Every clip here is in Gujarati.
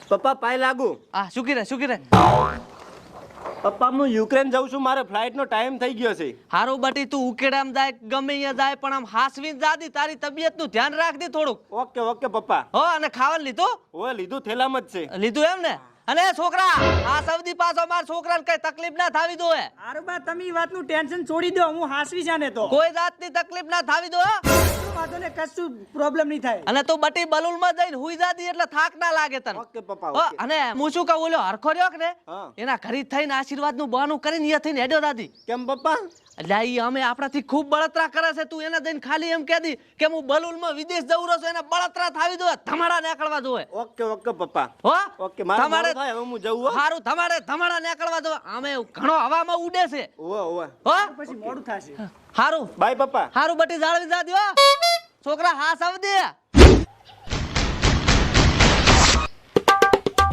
પપ્પા પાય લાગુ. આ શું કરે પપ્પા હું યુક્રેન જાઉં છું, મારે ફ્લાઇટ નો ટાઈમ થઈ ગયો છે. હારું બટી તું ઉકેડામ જાય ગમે અહીંયા જાય પણ આમ હાસવીન જાદી તારી તબિયત નું ધ્યાન રાખજે થોડુંક. ઓકે ઓકે પપ્પા. હો અને ખાવાનું લીધું? ઓય લીધું, થેલામાં જ છે. લીધું એમ ને? અને છોકરા આ સૌદી પાછો માર છોકરાને કઈ તકલીફ ના થાવી દો. હારું બા તમે વાતનું ટેન્શન છોડી દો, હું હાસવી જાને તો કોઈ જાતની તકલીફ ના થાવી દો. વાતો ને કશું પ્રોબ્લેમ નહીં થાય. અને તું બટી બલુલ માં જઈને હુઈ જાતી એટલે થાક ના લાગે તને. ઓકે પપ્પા હો, ઓકે. અને હું શું કહું ઓલો હરખો રહ્યો કે ને હા. એના ઘરે થઈને આશીર્વાદ નું બહાનું કરીને અહીંયા થઈને હેડ્યો દાદી. કેમ પપ્પા? એટલે ઈ અમે આપણાથી ખૂબ બળતરા કરે છે. તું એને જઈને ખાલી એમ કહી દી કે હું બલુલમાં વિદેશ જઉં રહ્યો છું, એને બળતરા થાવી દો, ધમાડા નીકળવા દો. ઓકે ઓકે પપ્પા. હો ઓકે મારે તમારે મોડું થાય, હવે હું જઉં હો. હારું ધમાડા નીકળવા દો. આમે ઘણો હવામાં ઉડે છે. ઓય ઓય. હો પછી મોડું થશે. હારું બાય પપ્પા. હારું બટી જાળવી જા દ્યો. છોકરા હા સાવ દે.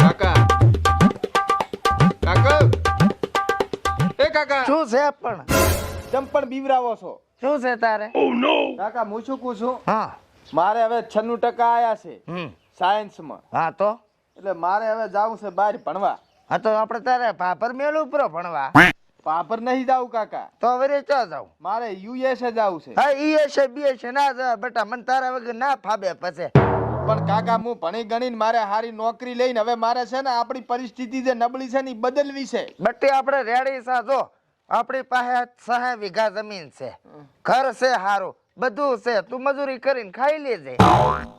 કાકા કાકા એ કાકા શું છે પણ ચંપણ બીવરાવો છો? શું છે તારે? કાકા હું શું કહું છું, હા મારે હવે 96% આયા છે સાયન્સમાં, હા તો એટલે મારે હવે જાવું છે બહાર ભણવા. હા તો આપણે તારે પાપર મેલું ઉપરો ભણવા. પાપર નહીં જાવું કાકા, તો હવે ચો જાવ? મારે યુએસએ જાવું છે. હા ઈ બીએસએ ના જા બેટા, મને તારા વગર ના ફાબે પછી. પણ કાકા હું ભણી ગણીને મારે હારી નોકરી લઈને હવે મારે છે ને આપણી પરિસ્થિતિ જે નબળી છે ને ઈ બદલવી છે. બટ્ટી આપણે રેડી સા જો, આપણી પાસે 6 વીઘા જમીન છે, ઘર છે હારું, બધું છે, તું મજૂરી કરીને ખાઈ લેજે.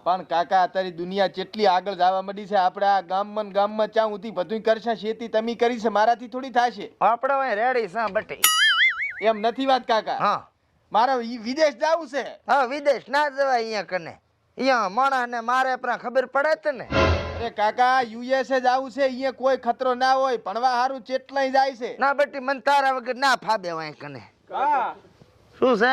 પણ કાકા અત્યારે દુનિયા કેટલી આગળ જવા માંડી છે, આપણે આ ગામમાં ચા ઉધી બધું કરશે, ખેતી તમે કરી છે, મારાથી થોડી થશે. આપણે અહીં રેડી સા બટ્ટી. એમ નથી વાત કાકા, હા મારે વિદેશ જાવું છે. હા વિદેશ ના જવાય અહીંયા કને, અહીંયા માણસ ને મારે પણ ખબર પડે છે ને. અરે કાકા યુએસએ જાવું છે, અહીંયા કોઈ ખતરો ના હોય, ભણવા હારું ચેટલાય જાય છે. ના બટ્ટી મને તારા વગર ના ફાબે અહીં કને. કા શું છે?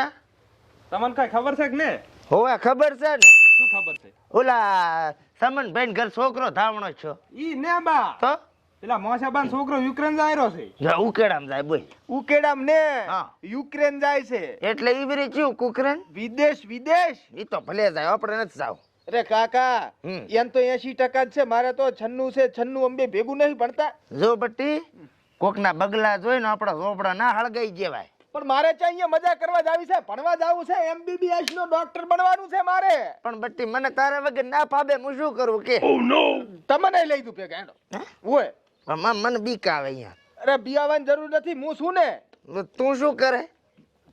તમને કઈ ખબર છે કે ને? હોવે ખબર છે ને, શું ખબર છે? ઓલા સમનભાઈ ઘર છોકરો ધાવણો છો ઈ ને બા તો પેલા મોસાબાન છોકરો યુક્રેન જાય છે. જા ઉકેડામ જાય બોલ. ઉકેડામ ને હા. યુક્રેન જાય છે. એટલે ઈવરી ચિયું કુકરેન વિદેશ વિદેશ. ઈ તો ભલે જાય, આપણે નથી જાવ. અરે કાકા હમ. એમ તો 80% જ છે, મારે તો 96 છે. 96 અંબે ભેગું નહીં ભણતા. જો બટ્ટી કોકના બગલા જોઈને આપણા ઝોપડા ના હળગાઈ જેવાય. પણ મારે છે અહીંયા મજા કરવા જાવી છે, ભણવા જાવું છે, MBBS નો ડોક્ટર બનવાનું છે મારે. પણ બટ્ટી મને તારા વગર ના ફાબે, હું શું કરું કે? તમને લઈ દઉં ભેગા હેડો. ઓય પણ મને બીક આવે અહીંયા. અરે બિયાવાની જરૂર નથી, હું છું ને. તું શું કરે?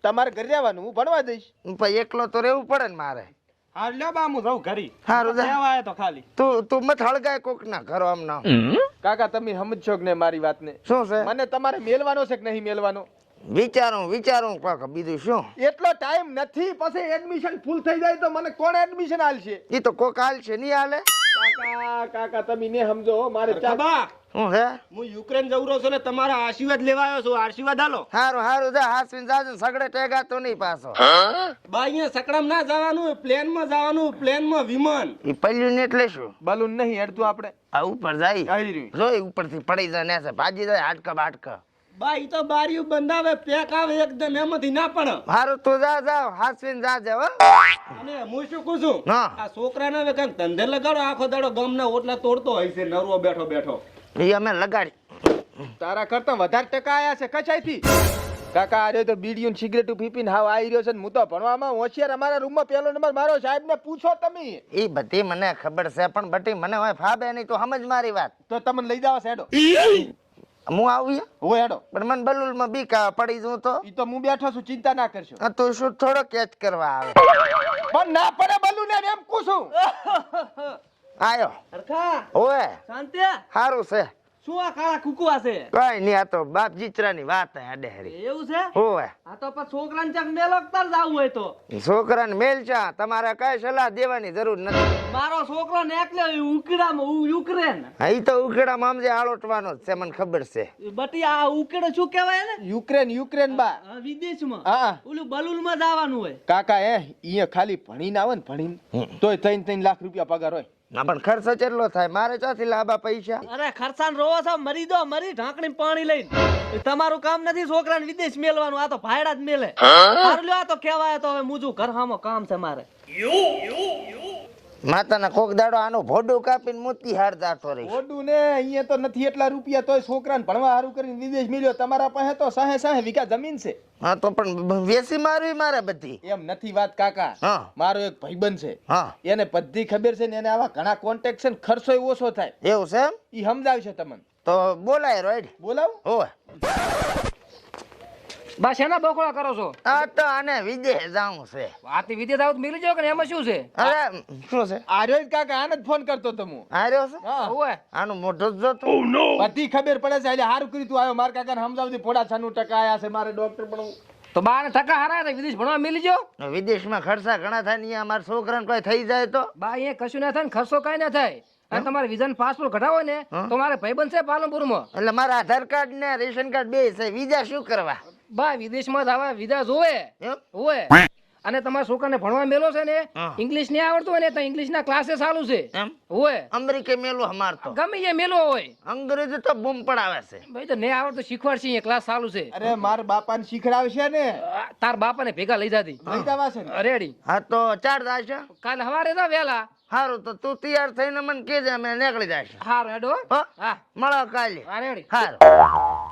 તમારે ઘરે રહેવાનું, હું ભણવા દઈશ. પણ એકલો તો રહેવું પડે ને મારે. હા લ્યો બા હું જાઉં ઘરી. હારું જા. લેવા આયો તો ખાલી. તું મત હળગાય કોકના ઘરો આમ ના. કાકા તમે સમજશો કે નહીં મારી વાતને? શું છે? મને તમારે મેલવાનો છે કે નહીં મેલવાનો? વિચારું કાકા, બીજું શું? એટલો ટાઈમ નથી, પછી એડમિશન ફૂલ થઈ જાય તો મને કોણ એડમિશન આલશે? ઈ તો કોક હાલ છે નહીં હાલે. કાકા તમે ને સમજો હો, મારે બા શું હે? હું યુક્રેન જઉં રહ્યો છું ને તમારા આશીર્વાદ લેવા આવ્યો છું. આશીર્વાદ હાલો. હારું જા, હાસવીન જાજો, સગડે ટેગા તો નહીં પાછો. બા અહીંયા સકડામ ના જવાનું, પ્લેનમાં જવાનું, પ્લેનમાં વિમાન. ઈ પલ્યું ને એટલે શું? બલૂન નહીં હેડતું આપણે. આ ઉપર જાય, આવી રહ્યું. જોઈ ઉપરથી પડી જાય ને છે, ભાજી જાય હાડકા બાટકા. બા ઈ તો બારીયું બંધાવે, પેક આવે એકદમ, એમાંથી ના પણ. હારું તું જા હાસવીન જાજે હો. અને હું શું કહું છું, હા. આ છોકરાને હવે કંઈક ધંધે લગાડો, આખો દાડો ગામના ઓટલા તોડતો હોય છે, નરવો બેઠો બેઠો. ઈ અમે લગાડી. તારા કરતા વધારે ટકા આયા છે કચાઈથી. કાકા આ રહ્યો તો બીડીયું સિગરેટ પીપીને હાવ આવી રહ્યો છે ને હું તો ભણવામાં હોશિયાર. અમારા રૂમમાં પહેલો નંબર મારો. સાહેબ ને પૂછો તમે. ઈ બધી મને ખબર છે, પણ બટી મને હોય ફાબે નહીં, તો સમજ મારી વાત. તો તમને લઈ જાવ હેડો. હું આવું હો હેડો. પણ મને બલુલમાં બીક આવે, પડી જઉં તો. ઈ તો હું બેઠો છું, ચિંતા ના કરશો. આ તું શું થોડો કેચ કરવા આવે? પણ ના પડે બલૂન ને એમ પૂછું. આયો હરખા ઓએ શાંતિ. હારું છે. શું આ કાળા કુકવા છે? કઈ નહીં, આ તો બાપ જીચરાની વાત હે અડેહરી. એવું છે? ઓએ આ તો પછી છોકરાને ચક મેલોકતાર જાવું હોય તો છોકરાને મેલ ચા, તમારે કઈ સલાહ દેવાની જરૂર નથી. મારો છોકરો નેકલ્યો ઉકડામાં યુક્રેન. હા ઈ તો ઉકેડામાં આમ જે આળોટવાનો જ છે, મને ખબર છે. બટી આ ઉકેડો શું કહેવાય ને? યુક્રેન બા. વિદેશમાં હા ઓલું બલુલમાં જવાનું હોય. કાકા અહીંયા ખાલી ભણીને આવે ને, ભણીને તોય 3 લાખ રૂપિયા પગાર હોય. ના પણ ખર્ચો કેટલો થાય? મારે ચોથી લાંબા પૈસા. અરે ખરસાન રોવો છો, મરી દો, મરી ઢાંકણી પાણી લઈને. એ તમારું કામ નથી છોકરાને વિદેશ મેલવાનું, આ તો ભાયડા જ મેલે. હારું લ્યો, આ તો કહેવાય તો હવે મુજુ ઘર હામો કામ છે મારે. માતાના કોક દાડો આનું ભોડું કાપીને મોતી હાર જાતો રહી. ઓડું ને અહીંયા તો નથી એટલા રૂપિયા તોય છોકરાને ભણવા સારું કરીને વિદેશ મળ્યો. તમારા પાસે તો 60 વીઘા જમીન છે. હા તો પણ વેસી મારવી મારે બધી. એમ નથી વાત કાકા. હા મારો એક ભાઈબંધ છે, હા એને બધી ખબર છે ને એને આવા ઘણા કોન્ટેક્ટ છે ને ખર્ચો ઓછો થાય. એવું છે એમ? ઈ સમજાવશે તમને. તો બોલાય રોઈડ. બોલાવ. ઓય બા શેના બકોળા કરો છો? આ તો આને વિદેશ જાવું છે. આથી વિદેશ આવું તો મિલી જાવ કે એમાં શું છે? અરે શું છે? આર્યો જ કાકા આને જ ફોન કરતો તો હું. આર્યો છે? હા. ઓય આનું મોઢું જ જોતું. બધી ખબર પડે છે એટલે સારું કર્યું તું આવ્યો. મારા કાકાને સમજાવતી પોડા 96% આયા છે. મારે ડોક્ટર પણ તો બા ને ટકા હારા હતા વિદેશ ભણવા મિલી જાવ. વિદેશમાં ખર્ચા ઘણા થાય ને અમારા છોકરાને કોઈ થઈ જાય તો બા અહીંયા કશું ના થાય ને ખર્ચો કાંઈ ના થાય. અને તમારે વિઝા પાસપોર્ટ કઢાવો ને તો મારે ભાઈબંધ છે પાલનપુરમાં. એટલે મારા આધાર કાર્ડ ને રેશન કાર્ડ બે છે. વિઝા શું કરવા? બા વિદેશમાં જવા વિઝા જોવે. એમ? ઓય અને તમારા છોકરાને ભણવા મેલો છે ને હા. ઇંગ્લિશ નહીં આવડતું હોય ને તો ઇંગ્લિશ ના ક્લાસીસ ચાલુ છે. એમ? ઓય અમેરિકે મેલું અમારતો ગમે એ મેલો હોય અંગ્રેજી તો બૂમ પડાવે છે. ભાઈ તો નહીં આવડતું શીખવાડશે અહીંયા ક્લાસ ચાલુ છે. અરે મારા બાપાને શીખડાવશે ને. તાર બાપાને ભેગા લઈ જાતી લઈ જવા છે ને. રેડી. હા તો ચાર દાશે. કાલે સવારે જા વેલા. સારું તો તું તૈયાર થઈને મને કહેજે અમે નીકળી જશે. હારું હેડો. હો? હા મળો કાલે. હા રેડી. હારું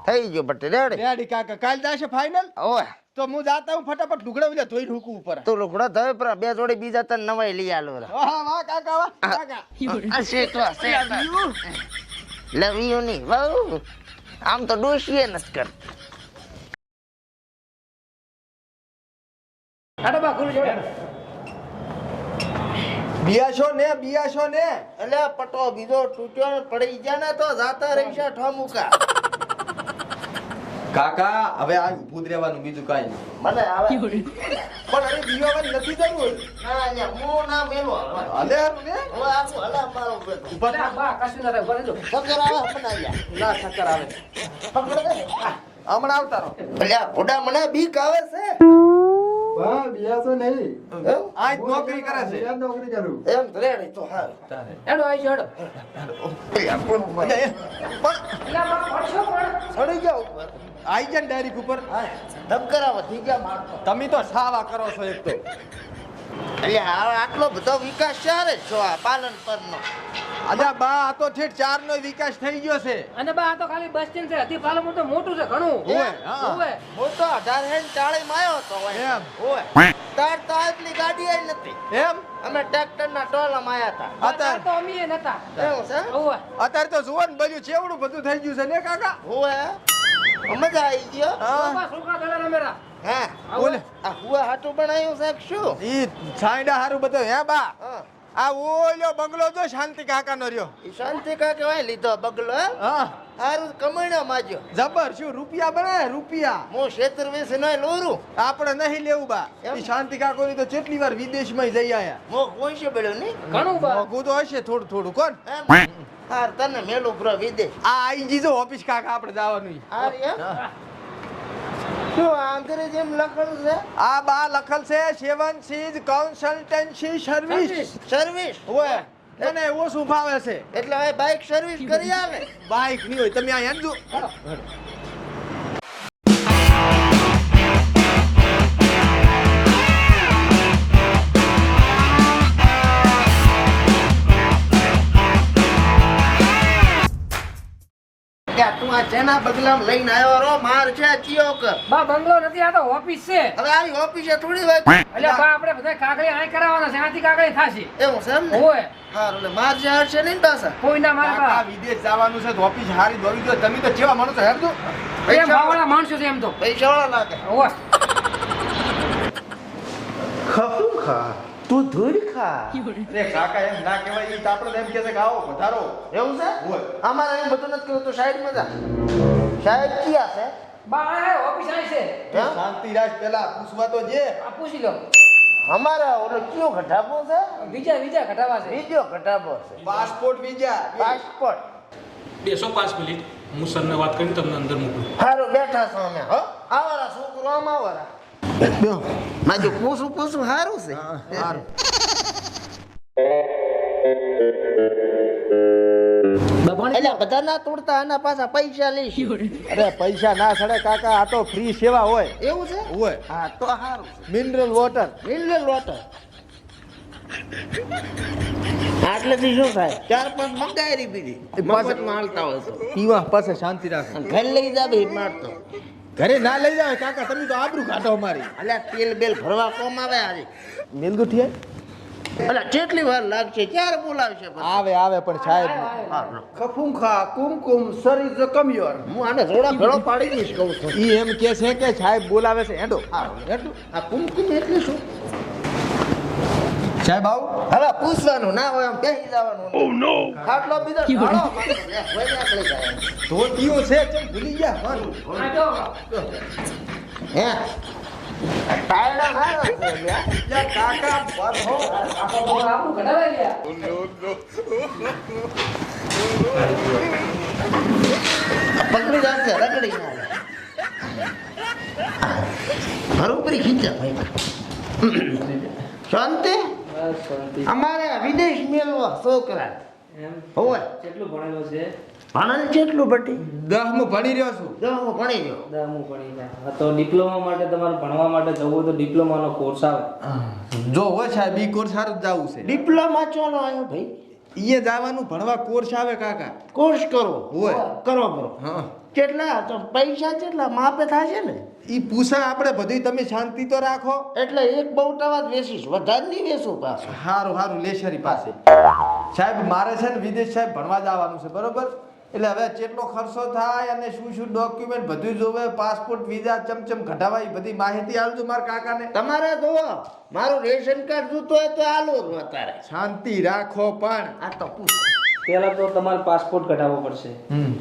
થઈ ગયો બટી રેડી. રેડી કાકા કાલ જાશે ફાઇનલ. ઓય તો હું જાતા હું ફટાફટ લુગડા ઉલ્યા ધોઈ ઢૂકું ઉપર. તું લુકડો થયો પર બે જોડી બીજા તને નવાઈ લઈ આલો રે. વાહ વાહ કાકા વાહ કાકા. આ શેઠવા શેઠવા લવ યુ ની વાહ આમ તો ડોશીએ નથી કર. હેડો બા ખુલ્લું જોડે. બિયાશો ને એટલે પટો બીજો તૂટ્યો ને પડી ગયા ને તો જાતા રહીશા ઠોમુકા. કાકા હવે આ ઊભું જ રહેવાનું બીજું કાઈ નહીં. મને આવે પણ અરે બીવાવાની નથી જરૂર. ના અહીંયા મો ના મેલો હાલે હારું ને. હવે આખું હલા મારો બેટો ઉભા ના, થા. બા કશું ના થાય ઉભા રહેજો. પકડ આવે બનાવ્યા ના ચક્કર આવે. પકડ દે. હમણાં આવતા રહો. અલ્યા ભોડા મને બીક આવે છે. એમ? આ જ નોકરી કરે છે. એમ રેડી તો હાલ. હેડો આવી જાઓ, હેડો. અલ્યા પણ એલા બા પડશો પણ. ચડી જાવ ઉપર. આઈ જાય ને ડાયરેક્ટ ઉપર. ધબકરા વધી ગયા મારતો. તમે તો સાવા કરો છો એક તો. અલ્યા હવે આટલો બધો વિકાસ ચારે છો આ પાલન પરનો. અલ્યા બા આ તો ઠેઠ 4 નો વિકાસ થઈ ગયો છે. અને બા આ તો ખાલી બસ સ્ટેન્ડ છે. હજી પાલનપુર તો મોટું છે ઘણું. ઓય, હા. ઓય. હું તો 1840 માં આવ્યો તો હોય. એમ. ઓય તાર તો આટલી ગાડી આઈ નથી. એમ અમે ટ્રેક્ટર ના ટોલામાં આયા હતા. બા તાર તો અમીએ નતા. એવું છે? ઓય. અત્યારે તો જુઓ ને બધું ચેવડું બધું થઈ ગયું છે ને કાકા. ઓય મજા આવી ગયો. હા બા છોકરા દડા રમેરા. હા બોલે આ હુઆ હાટું બનાવ્યું છે કે શું? ઈ છાંયડા હારું બધું હે બા. હા આ ઓલ્યો બંગલો જો શાંતિ કાકા નો રહ્યો. ઈ શાંતિ કા કેવાય લીધો બગલો હે? હા હારું કમાણ્યો માજો. જબર શું રૂપિયા બને રૂપિયા. હું 26 નો લોરું. આપણે નહીં લેવું બા. એમ? ઈ શાંતિ કાકોની તો કેટલી વાર વિદેશમાં જઈ આયા. મો કોઈ છે બેડો ની? ઘણું બા. મોઘું તો હશે થોડું થોડું કોણ. એમ? હાર તને મેલું બ્રો વિદેશ. આ આઈ જીજો ઓફિસ કાકા આપણે જવાનું. હાર એમ? શું આ અંગ્રેજીમાં લખેલું છે? આ બા લખલ છે 7 C's કન્સલ્ટન્સી સર્વિસ. સર્વિસ. ઓય મને એવો શું ભાવે છે. એટલે હવે બાઇક સર્વિસ કરી આલે. બાઈક નહીં હોય તમે અહીંયા જો. કે તું આ જેના બગલામાં લઈને આવ્યો રો માર છે ચિયો કર. બા બંગલો નથી, આ તો ઓફિસ છે. હવે આવી ઓફિસે થોડી વાર એટલે બા આપણે બધા કાગળી આય કરાવવાના છે. આથી કાગળી થાશે. એવું છે એમ ને? ઓય. હારું એટલે માર છે હાર છે નહીં પાછા. કોઈ ના મારે કાકા બા. વિદેશ જવાનું છે તો ઓફિસ હારી દોડી દો. તમે તો કેવા માણસો હેરજો. એ બાવાળા માણસો છે એમ તો. પૈસા વાળા લાગે. ઓય. ખપું ખા તું ધૂળ ખા. અરે કાકા એમ ના કહેવાય. ઈ તો આપણે એમ કહે છે કે આવો પધારો. એવું છે? હોય. અમારે એમ બધું નથી કરવું તો સાઈડમાં જા. સાહેબ ક્યાં છે? બા આય ઓફિસ આય છે. એમ? શાંતિ રાખ પેલા પૂછવા તો જે. આ પૂછી લો. અમારા ઓલો કયો ઘટાબો છે? વિજા કઢાવા છે. બીજો ઘટાબો છે. Passport visa. પાસપોર્ટ. બેસો 5 મિનિટ હું સરને વાત કરીને તમને અંદર મોકલું. હારું બેઠા છો અમે. હો આવારા છોકરો આમ આવારા. માજુ પૂછું હારું છે. હારું. એટલે બધા ના તોડતા આના પાછા પૈસા લઈશું. અરે પૈસા ના સડે કાકા. આ તો ફ્રી સેવા હોય. એવું છે? હોય હા તો હારું છે. Mineral water. Mineral water. આટલેથી શું થાય 4-5 મંગાયેલી બીજી મફતમાં હાલતા હોય તો પીવા પાસે શાંતિ રાખો. અને ઘરે લઈ જાવે મારતો ઘરે ના લઈ જાવ કાકા, તમે તો આબરૂ કાઢો અમારી. અલ્યા તેલ બેલ ભરવા કોમ આવે આજે મેલગુઠિયા અલ્યા કેટલી વાર લાગશે ક્યારે બોલાવશે પછી? આવે પણ સાહેબ ખફુંખા કુમકુમ શરીર કમયોર. હું આને થોડા ભેળો પાડી દઈશ કહું છું ઈ એમ કે છે કે સાહેબ બોલાવે છે હેડો. હેઠું આ કુમકુમ એટલે શું સાહેબ આવો. હવે પૂછવાનું ના હોય આમ બેસી જવાનું ખાટલો બીજો ઢાળો હોય નીકળી જાય ધોતીઓ છે ચમ ભૂલી ગયા હે ટાયડા ખાયો છે લ્યા. કાકા બસ હો. આપણું ઘટાડાઈ ગયા. પકડી જશે રગડી ના બરોબરી ખીચા ભાઈ શાંતિ અમારે વિદેશ મેળવા છોકરા હોય કેટલું ભણેલો છે? ભણેલ કેટલું બટી 10મું ભણી રહ્યો છું. દસમું ભણી ગયો 10મું ભણી ગયા. હા, તો ડિપ્લોમા માટે તમારે ભણવા માટે જવું હોય તો ડિપ્લોમાનો કોર્સ આવે. જો હોય સાહેબ ઈ કોર્સ સારું જ જવું છે. ડિપ્લોમા ચાલો આવ્યો ભાઈ ઈએ જવાનું ભણવા કોર્સ આવે કાકા. કોર્સ કરો હોય. કરો હા કેટલા તો પૈસા કેટલા માપે થશે ને ઈ પૂછા આપણે બધું, તમે શાંતિ તો રાખો. એટલે એક બહુટાવા જ વેચીશ વધારે નહીં વેચું પાછું હારું લેશરી પાસે. સાહેબ મારે છે ને વિદેશ સાહેબ ભણવા જવાનું છે બરોબર, એટલે હવે કેટલો ખર્ચો થાય અને શું ડોક્યુમેન્ટ બધું જોવે, પાસપોર્ટ વિઝા ચમચમ ઘટાવા એ બધી માહિતી આલજો મારા કાકાને. તમારે જોવો મારું રેશન કાર્ડ જોતો હોય તો આલો જ અત્યારે શાંતિ રાખો પણ. આ તો પૂછો પહેલા તો તમારે પાસપોર્ટ કઢાવવો પડશે.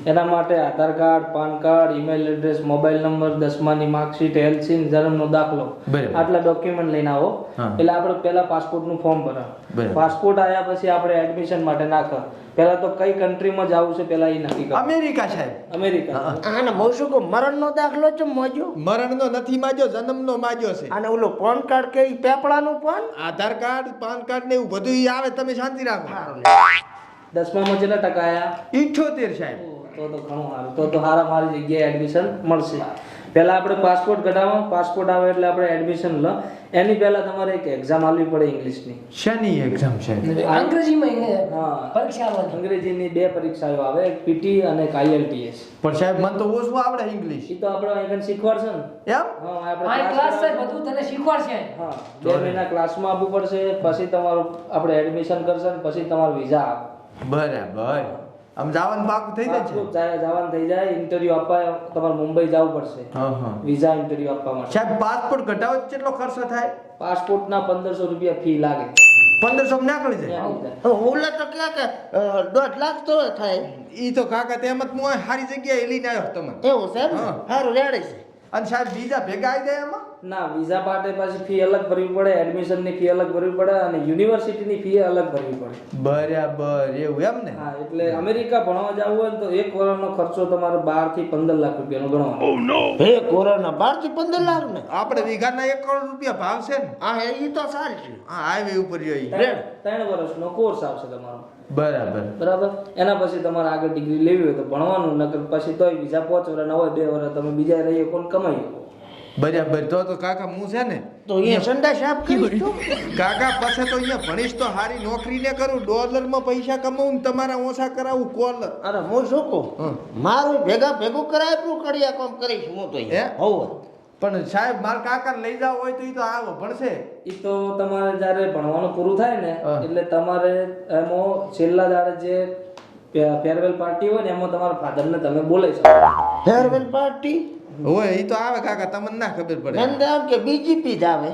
એના માટે Aadhaar card, PAN card, email address, mobile number, 10માની માર્કશીટ, હેલ્થસીન, જન્મનો દાખલો, બરાબર. આટલા ડોક્યુમેન્ટ લઈને આવો. હા. એટલે આપણે પહેલા પાસપોર્ટનું ફોર્મ ભરાવ. બરાબર. પાસપોર્ટ આવ્યા પછી આપણે એડમિશન માટે નાખ. પહેલા તો કઈ કન્ટ્રીમાં જવું છે પહેલા એ નક્કી કરો. અમેરિકા સાહેબ. અમેરિકા. આને મોસુકો મરણનો દાખલો છે મોજો મરણનો નથી માગ્યો, જન્મનો માગ્યો છે. અને ઓલો પાન કાર્ડ કે ઈ પેપડાનું પાન આધાર કાર્ડ, પાન કાર્ડ ને એવું બધું ઈ આવે, તમે શાંતિ રાખો. 10મામાં કેટલા ટકા આયા? 78 સાહેબ. તો ઘણું સારું. તો હારા મારી જગ્યાએ એડમિશન મળશે. પહેલા આપણે પાસપોર્ટ કઢાવો. પાસપોર્ટ આવે એટલે આપણે એડમિશન લો. એની પહેલા તમારે એક એક્ઝામ આપવી પડે ઇંગ્લિશની. શેની એક્ઝામ સાહેબ? અંગ્રેજીમાં હા, પરીક્ષા આવવાની. અંગ્રેજીની 2 પરીક્ષાઓ આવે, એક પીટી અને એક IELTS. પણ સાહેબ મને તો ઓછું આવડે ઇંગ્લિશ. એ તો આપણે અહીં શીખવાડશે ને. એમ? હા, આ આપણે ક્લાસ છે બધું તને શીખવાડશે. હા, 2 મહિના ક્લાસમાં આપવું પડશે. પછી તમારું આપણે એડમિશન કરશે ને પછી તમારો વિઝા આવે. બરાબર. આમ જવાનું પાકું થઈ જાય છે. જવાનું થઈ જાય. ઇન્ટરવ્યુ આપવા તમારે મુંબઈ જવું પડશે હા. વિઝા ઇન્ટરવ્યુ આપવા માટે. સાહેબ પાસપોર્ટ કઢાવો કેટલો ખર્ચો થાય? પાસપોર્ટના 1500 રૂપિયા ફી લાગે. 1500 માં નીકળી જાય. ઓલા તો કે 1.5 લાખ તો થાય ઈ તો કાકા તેમ જ હું સારી જગ્યાએ લઈને આવ્યો તમને. એવું છે એમ? હા. સારું રેડી છે અને સાહેબ બીજા ભેગા આવી જાય એમાં? ના, વિઝા માટે પાછી ફી અલગ ભરવી પડે, એડમિશનની ફી અલગ ભરવી પડે અને યુનિવર્સિટીની ફી અલગ ભરવી પડે. બરાબર એવું એમ ને? હા, એટલે અમેરિકા ભણવા જવું હોય ને તો 1 વર્ષનો ખર્ચો તમારે 12 થી 15 લાખ રૂપિયાનો ગણવાનો. હે કોરોના 12 થી 15 લાખ ને આપણે વીઘાના 1 કરોડ રૂપિયા ભાવ છે ને? હા ઈ તો સારી છે હા, હાઈવે ઉપર જોઈ. 3 વર્ષનો કોર્સ આવશે તમારો. બરાબર. બરાબર. એના પછી તમારે આગળ ડિગ્રી લેવી હોય તો ભણવાનું, નકર પછી તોય વિઝા 5 વર્ષના હોય, 2 વર્ષ તમે બીજા રહીએ કોણ કમાઈ શકો. બરાબર. તો કાકા હું છે ને તો અહીંયા સંડા સાફ કરીશ તો કાકા પછી તો અહીંયા ભણીશ તો સારી નોકરી ને કરું, ડોલરમાં પૈસા કમાવું ને તમારા ઓછા કરાવું કોલર. અરે હું શું કહું મારું ભેગું કરાય એટલું કડિયા કામ કરીશ હું તો હે? હોવ પણ સાહેબ મારા કાકાને લઈ જાવ હોય તો ઈ તો આવો ભણશે. એ તો તમારે જ્યારે ભણવાનું પૂરું થાય ને એટલે તમારે એમાં છેલ્લા દાડે જે ફેરવેલ પાર્ટી હોય ને એમાં તમારા ફાધરને તમે બોલાવી શકો. ફેરવેલ પાર્ટી હોય ઈ તો આવે કાકા, તમને ના ખબર પડે. નંદામ કે બીજીપી જ આવે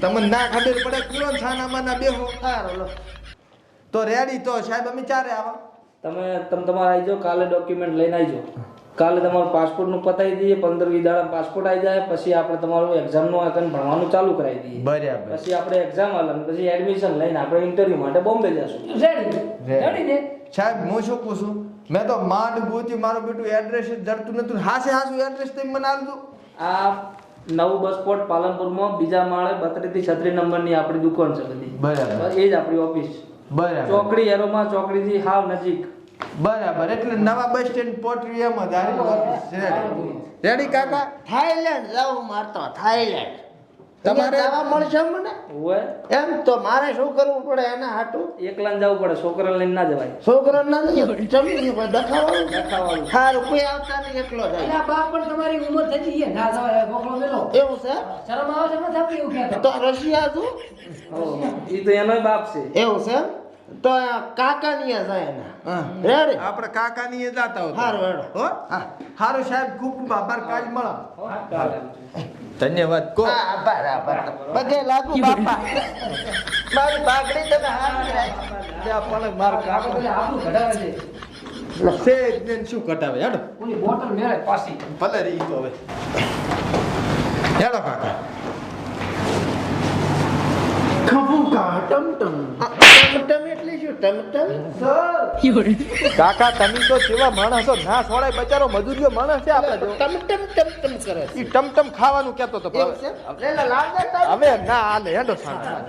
તમને ના ખબર પડે કુલો છાનામાં ના બેહો. સારું લો તો રેડી. તો સાહેબ અમે ચારે આવા. તમે તમારે આવી જાઓ, કાલે ડોક્યુમેન્ટ લઈને આવી જાઓ. કાલે તમારું પાસપોર્ટનું પતાવી દઈએ, 15-20 દાડા પાસપોર્ટ આવી જાય પછી આપણે તમારું એક્ઝામનું આકન ભણવાનું ચાલુ કરાવી દઈએ. બરાબર. પછી આપણે એક્ઝામ આલે પછી એડમિશન લઈને આપણે ઇન્ટરવ્યુ માટે બોમ્બે જશું. રેડી ને? સાહેબ હું શું પૂછું, મેં તો માંડ ગોતી મારું બેટું એડ્રેસ જ જડતું નતું. હાસું એડ્રેસ તમે મને આપજો. આ નવું બસ સ્પોટ પાલનપુરમાં 2જા માળે 32 થી 36 નંબરની આપણી દુકાન છે બધી. બરાબર. એ જ આપણી ઓફિસ. બરાબર. ચોકડી એરોમાં, ચોકડીથી હાવ નજીક. બરાબર. એટલે નવા બસ સ્ટેન્ડ પોટ્રિયામાં ધારી ઓફિસ. રેડી કાકા? થાઈલેન્ડ જાઉં મારતો થાઈલેન્ડ તમારે દવા મળશે મને હોય એમ તો મારે શું કરવું પડે એના હાટું એકલા જવું પડે, છોકરાને લઈને ના જવાય. છોકરો ના જમી દખાવાનું સારું કોઈ આવતા નહીં એકલો જાય એટલે આ બાપ પણ તમારી ઉંમર થઈ ગઈ છે, ના જવાય, ગોખલો મેલો. એવું છે શરમ આવે છે ને સાહેબ એવું કહેતા. તો રશિયા તું એ તો એનો બાપ છે. એવું છે તો કાકા ની જાય એના રેડી આપણે કાકાની એ જાતા હોત. હારું હેડો. હો હારું સાહેબ, ખૂબ ખૂબ આભાર. કાલ મળો. ચાલે. ધન્યવાદ. કો હા આભાર આભાર પગે લાગુ બાપા મારી બાગડી તમે હાથ ત્યાં પણ માર આપણે કાકો પેલા આપણું ઘટાડે છે. સેજ ને શું કટાવે હેડો. ઓલી બોટલ મેળે પાછી. ભલે રહી તો હવે હેડો કાકા. ખપુકા ટમટમ ટમટમ એટલે શું ટમટમ કાકા તમે તો કેવા માણસ છો, ના સોળાય બચારો મજૂરીઓ માણસ છે આપણે જેવો. ટમટમ ટમટમ કરે છે ઈ ટમટમ ખાવાનું કેતો તો એવું છે લે લે લાગે હવે ના હાલે હેડો સાંજ.